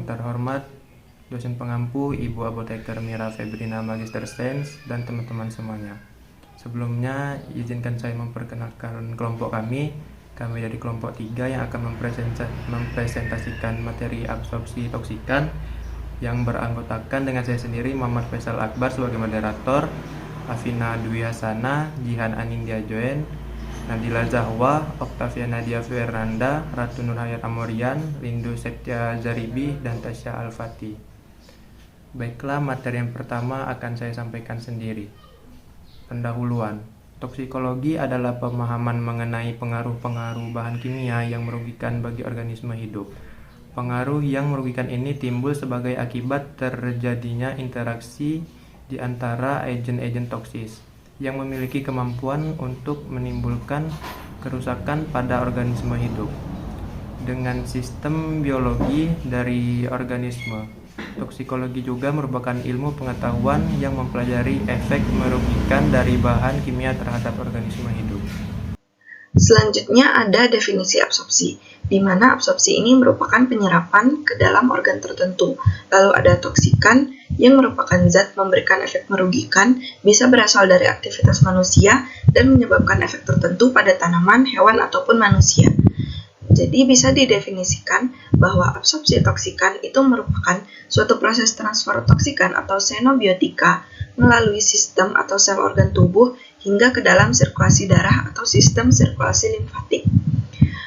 yang terhormat dosen pengampu Ibu Apoteker Mira Febrina Magister Sains dan teman-teman semuanya. Sebelumnya, izinkan saya memperkenalkan kelompok kami. Kami dari kelompok 3 yang akan mempresentasikan materi absorpsi toksikan yang beranggotakan dengan saya sendiri Muhammad Faisal Akbar sebagai moderator, Afina Dwi Hasana, Jihan Anindya Joen, Nadila Zahwa, Octavia Nadia Fernanda, Ratu Nurhayat Amorian, Rindu Septia Zaribi, dan Tasya Al-Fatih. Baiklah, materi yang pertama akan saya sampaikan sendiri. Pendahuluan. Toksikologi adalah pemahaman mengenai pengaruh-pengaruh bahan kimia yang merugikan bagi organisme hidup. Pengaruh yang merugikan ini timbul sebagai akibat terjadinya interaksi di antara agen-agen toksis yang memiliki kemampuan untuk menimbulkan kerusakan pada organisme hidup. Dengan sistem biologi dari organisme, toksikologi juga merupakan ilmu pengetahuan yang mempelajari efek merugikan dari bahan kimia terhadap organisme hidup. Selanjutnya ada definisi absorpsi, di mana absorpsi ini merupakan penyerapan ke dalam organ tertentu. Lalu ada toksikan, yang merupakan zat memberikan efek merugikan, bisa berasal dari aktivitas manusia dan menyebabkan efek tertentu pada tanaman, hewan, ataupun manusia. Jadi bisa didefinisikan bahwa absorpsi toksikan itu merupakan suatu proses transfer toksikan atau xenobiotika melalui sistem atau sel organ tubuh hingga ke dalam sirkulasi darah atau sistem sirkulasi limfatik.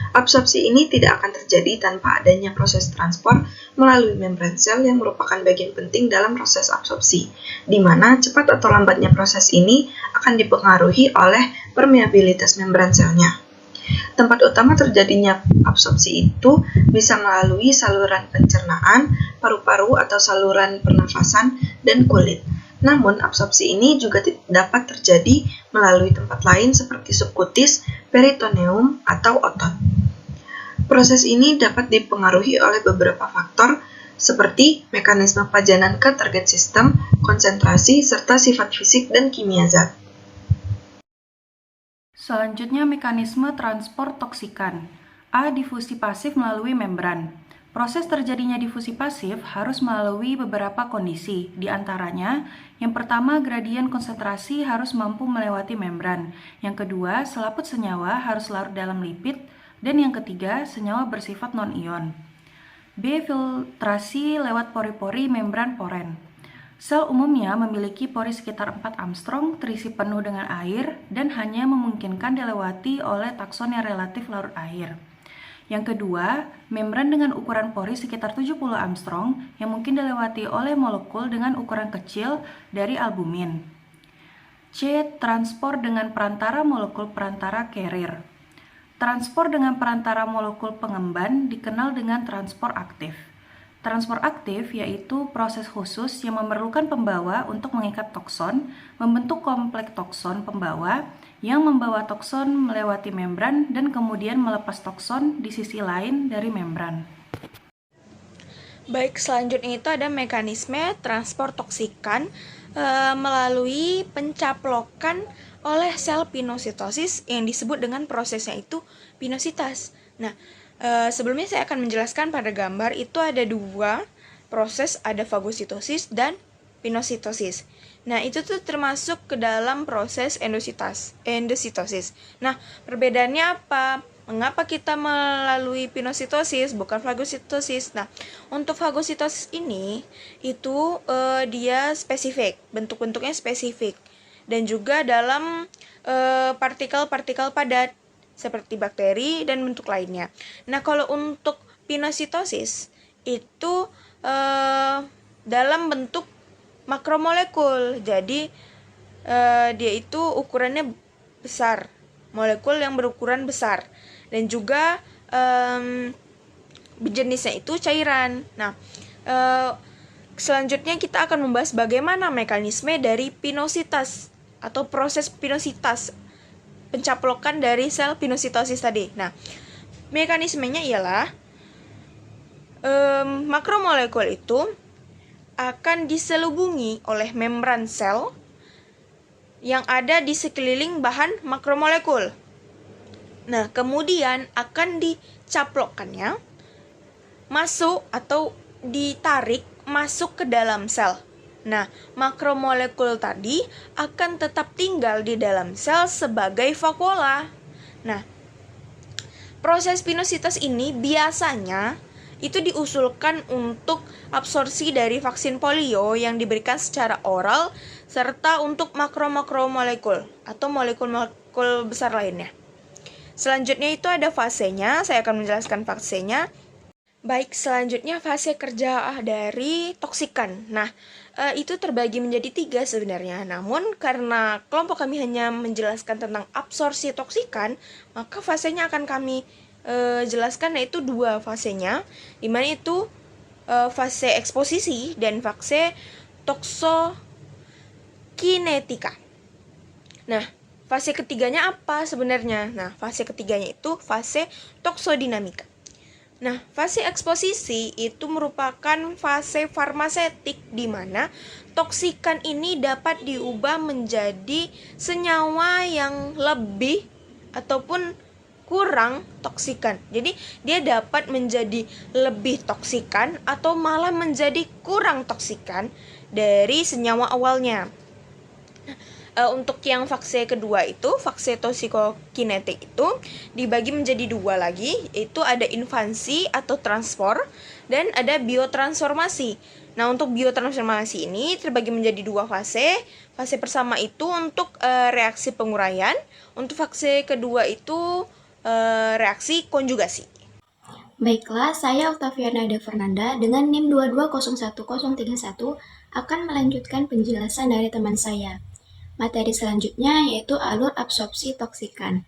Absorpsi ini tidak akan terjadi tanpa adanya proses transport melalui membran sel yang merupakan bagian penting dalam proses absorpsi, di mana cepat atau lambatnya proses ini akan dipengaruhi oleh permeabilitas membran selnya. Tempat utama terjadinya absorpsi itu bisa melalui saluran pencernaan, paru-paru atau saluran pernafasan, dan kulit. Namun, absorpsi ini juga dapat terjadi melalui tempat lain seperti subkutis, peritoneum, atau otot. Proses ini dapat dipengaruhi oleh beberapa faktor seperti mekanisme pajanan ke target sistem, konsentrasi, serta sifat fisik dan kimia zat. Selanjutnya, mekanisme transport toksikan. A. Difusi pasif melalui membran. Proses terjadinya difusi pasif harus melalui beberapa kondisi, di antaranya, yang pertama, gradien konsentrasi harus mampu melewati membran. Yang kedua, selaput senyawa harus larut dalam lipid. Dan yang ketiga, senyawa bersifat non-ion. B. Filtrasi lewat pori-pori membran poren. Sel umumnya memiliki pori sekitar 4 Armstrong, terisi penuh dengan air, dan hanya memungkinkan dilewati oleh takson yang relatif larut air. Yang kedua, membran dengan ukuran pori sekitar 70 Armstrong yang mungkin dilewati oleh molekul dengan ukuran kecil dari albumin. C. Transport dengan perantara molekul perantara carrier. Transport dengan perantara molekul pengemban dikenal dengan transport aktif. Transport aktif yaitu proses khusus yang memerlukan pembawa untuk mengikat tokson, membentuk kompleks tokson pembawa yang membawa tokson melewati membran dan kemudian melepas tokson di sisi lain dari membran. Baik, selanjutnya itu ada mekanisme transport toksikan melalui pencaplokan oleh sel pinositosis yang disebut dengan prosesnya itu pinositas. Nah, sebelumnya saya akan menjelaskan pada gambar itu ada dua proses, ada fagositosis dan pinositosis. Nah, itu tuh termasuk ke dalam proses endositosis. Nah, perbedaannya apa? Mengapa kita melalui pinositosis bukan fagositosis? Nah, untuk fagositosis ini itu dia spesifik, bentuk-bentuknya spesifik dan juga dalam partikel-partikel padat seperti bakteri dan bentuk lainnya. Nah, kalau untuk pinositosis itu dalam bentuk makromolekul. Jadi dia itu ukurannya besar, molekul yang berukuran besar, dan juga jenisnya itu cairan. Nah, selanjutnya kita akan membahas bagaimana mekanisme dari pinositas atau proses pinositas, pencaplokan dari sel pinositosis tadi. Nah, mekanismenya ialah makromolekul itu akan diselubungi oleh membran sel yang ada di sekeliling bahan makromolekul. Nah, kemudian akan dicaplokkannya masuk atau ditarik masuk ke dalam sel. Nah, makromolekul tadi akan tetap tinggal di dalam sel sebagai vakuola. Nah, proses pinositas ini biasanya itu diusulkan untuk absorpsi dari vaksin polio yang diberikan secara oral serta untuk makro-makromolekul atau molekul-molekul besar lainnya. Selanjutnya itu ada fasenya, saya akan menjelaskan fasenya. Baik, selanjutnya fase kerja dari toksikan. Nah, itu terbagi menjadi 3 sebenarnya. Namun karena kelompok kami hanya menjelaskan tentang absorpsi toksikan, maka fasenya akan kami jelaskan yaitu 2 fasenya, dimana itu fase eksposisi dan fase toksokinetika. Nah, fase ketiganya apa sebenarnya? Nah, fase ketiganya itu fase toksodinamika. Nah, fase eksposisi itu merupakan fase farmasetik di mana toksikan ini dapat diubah menjadi senyawa yang lebih ataupun kurang toksikan. Jadi dia dapat menjadi lebih toksikan atau malah menjadi kurang toksikan dari senyawa awalnya. Untuk yang fase kedua itu, fase toksikokinetik itu dibagi menjadi 2 lagi, yaitu ada invasi atau transport dan ada biotransformasi. Nah, untuk biotransformasi ini terbagi menjadi 2 fase. Fase pertama itu untuk reaksi penguraian, untuk fase kedua itu reaksi konjugasi. Baiklah, saya Octaviana De Fernanda dengan NIM 2201031 akan melanjutkan penjelasan dari teman saya. Materi selanjutnya yaitu alur absorpsi toksikan.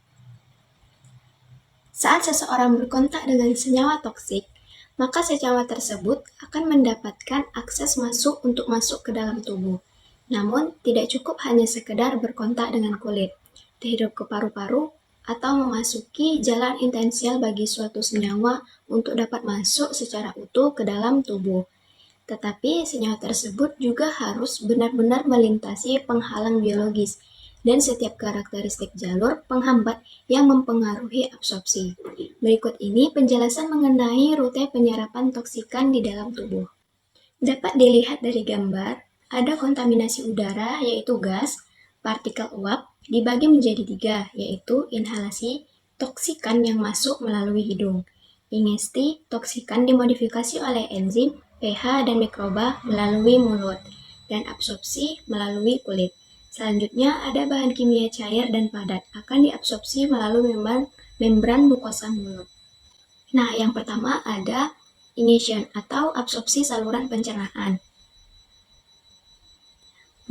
Saat seseorang berkontak dengan senyawa toksik, maka senyawa tersebut akan mendapatkan akses masuk untuk masuk ke dalam tubuh. Namun, tidak cukup hanya sekedar berkontak dengan kulit, terhirup ke paru-paru, atau memasuki jalan intensial bagi suatu senyawa untuk dapat masuk secara utuh ke dalam tubuh. Tetapi senyawa tersebut juga harus benar-benar melintasi penghalang biologis dan setiap karakteristik jalur penghambat yang mempengaruhi absorpsi. Berikut ini penjelasan mengenai rute penyerapan toksikan di dalam tubuh. Dapat dilihat dari gambar, ada kontaminasi udara yaitu gas, partikel uap, dibagi menjadi 3, yaitu inhalasi, toksikan yang masuk melalui hidung, ingesti, toksikan dimodifikasi oleh enzim, pH, dan mikroba melalui mulut, dan absorpsi melalui kulit. Selanjutnya ada bahan kimia cair dan padat, akan diabsorpsi melalui membran mukosa mulut. Nah, yang pertama ada ingestion atau absorpsi saluran pencernaan.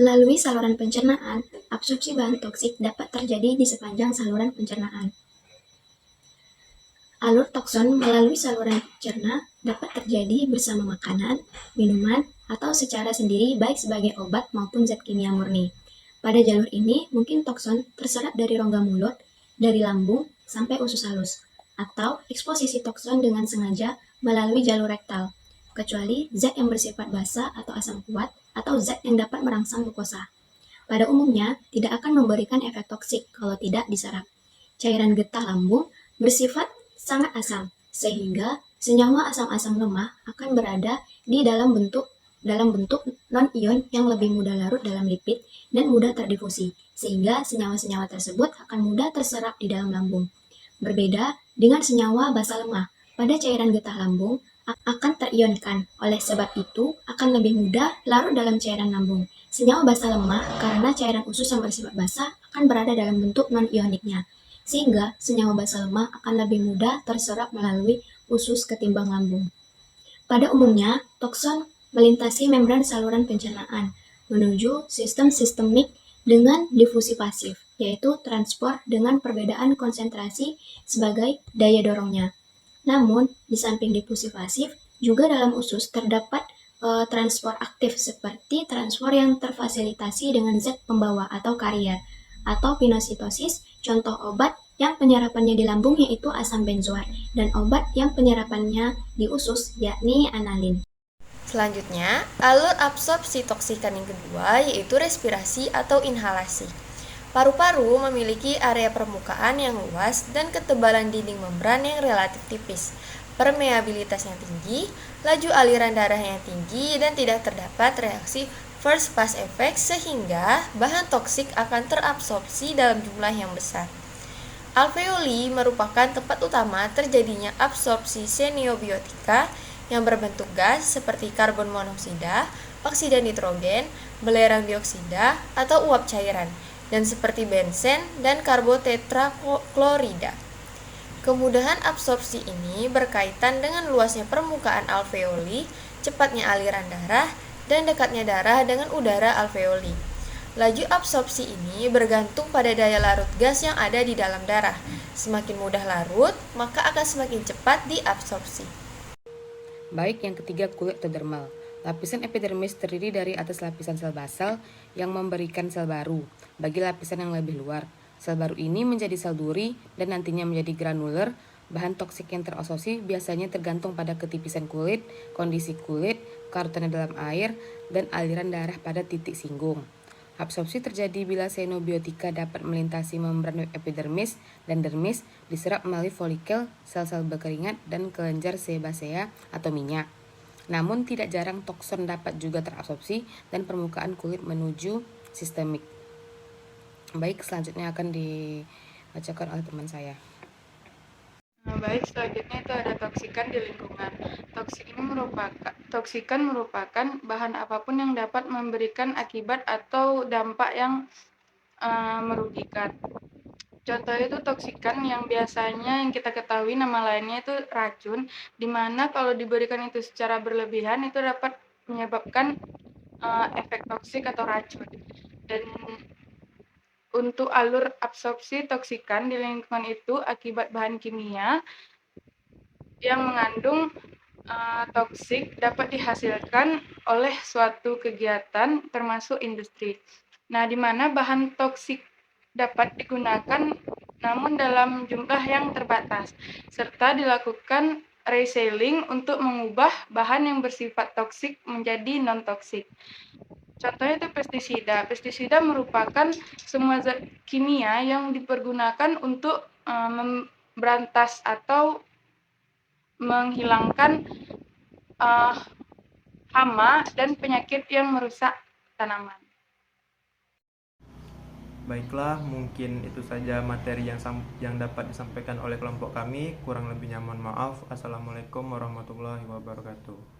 Melalui saluran pencernaan, absorpsi bahan toksik dapat terjadi di sepanjang saluran pencernaan. Alur tokson melalui saluran cerna dapat terjadi bersama makanan, minuman, atau secara sendiri baik sebagai obat maupun zat kimia murni. Pada jalur ini, mungkin tokson terserap dari rongga mulut, dari lambung, sampai usus halus, atau eksposisi tokson dengan sengaja melalui jalur rektal, kecuali zat yang bersifat basa atau asam kuat, atau zat yang dapat merangsang mukosa. Pada umumnya, tidak akan memberikan efek toksik kalau tidak diserap. Cairan getah lambung bersifat sangat asam, sehingga senyawa asam-asam lemah akan berada di dalam bentuk non-ion yang lebih mudah larut dalam lipid dan mudah terdifusi, sehingga senyawa-senyawa tersebut akan mudah terserap di dalam lambung. Berbeda dengan senyawa basa lemah, pada cairan getah lambung akan terionkan, oleh sebab itu akan lebih mudah larut dalam cairan lambung. Senyawa basa lemah karena cairan usus yang bersifat basa akan berada dalam bentuk non-ioniknya, sehingga senyawa basa lemah akan lebih mudah terserap melalui usus ketimbang lambung. Pada umumnya, tokson melintasi membran saluran pencernaan menuju sistem sistemik dengan difusi pasif, yaitu transport dengan perbedaan konsentrasi sebagai daya dorongnya. Namun, di samping difusi pasif, juga dalam usus terdapat transport aktif seperti transport yang terfasilitasi dengan zat pembawa atau karier, atau pinositosis, contoh obat yang penyerapannya di lambung yaitu asam benzoat, dan obat yang penyerapannya di usus yakni analin. Selanjutnya, alur absorpsi toksikan yang kedua yaitu respirasi atau inhalasi. Paru-paru memiliki area permukaan yang luas dan ketebalan dinding membran yang relatif tipis. permeabilitasnya tinggi, laju aliran darahnya tinggi, dan tidak terdapat reaksi first pass effect sehingga bahan toksik akan terabsorpsi dalam jumlah yang besar. Alveoli merupakan tempat utama terjadinya absorpsi xenobiotika yang berbentuk gas seperti karbon monoksida, oksida nitrogen, belerang dioksida, atau uap cairan, dan seperti bensen dan karbotetraklorida. Kemudahan absorpsi ini berkaitan dengan luasnya permukaan alveoli, cepatnya aliran darah, dan dekatnya darah dengan udara alveoli. Laju absorpsi ini bergantung pada daya larut gas yang ada di dalam darah. Semakin mudah larut, maka akan semakin cepat diabsorpsi. Baik, yang ketiga, kulit atau dermal. Lapisan epidermis terdiri dari atas lapisan sel basal yang memberikan sel baru. Bagi lapisan yang lebih luar, sel baru ini menjadi sel duri dan nantinya menjadi granuler. Bahan toksik yang terabsorpsi biasanya tergantung pada ketipisan kulit, kondisi kulit, karutannya dalam air, dan aliran darah pada titik singgung. Absorpsi terjadi bila xenobiotika dapat melintasi membran epidermis dan dermis, diserap melalui folikel, sel-sel berkeringat, dan kelenjar sebasea atau minyak. Namun tidak jarang tokson dapat juga terabsorpsi dan permukaan kulit menuju sistemik. Baik, selanjutnya akan dibacakan oleh teman saya. Baik, selanjutnya itu ada toksikan di lingkungan. Toksikan merupakan bahan apapun yang dapat memberikan akibat atau dampak yang merugikan. Contohnya itu toksikan yang biasanya yang kita ketahui nama lainnya itu racun, di mana kalau diberikan itu secara berlebihan itu dapat menyebabkan efek toksik atau racun. Dan untuk alur absorpsi toksikan di lingkungan itu akibat bahan kimia yang mengandung toksik dapat dihasilkan oleh suatu kegiatan termasuk industri. Nah, di mana bahan toksik dapat digunakan namun dalam jumlah yang terbatas, serta dilakukan recycling untuk mengubah bahan yang bersifat toksik menjadi non-toksik. Contohnya itu pestisida. Pestisida merupakan semua zat kimia yang dipergunakan untuk memberantas atau menghilangkan hama dan penyakit yang merusak tanaman. Baiklah, mungkin itu saja materi yang dapat disampaikan oleh kelompok kami. Kurang lebihnya mohon maaf. Assalamualaikum warahmatullahi wabarakatuh.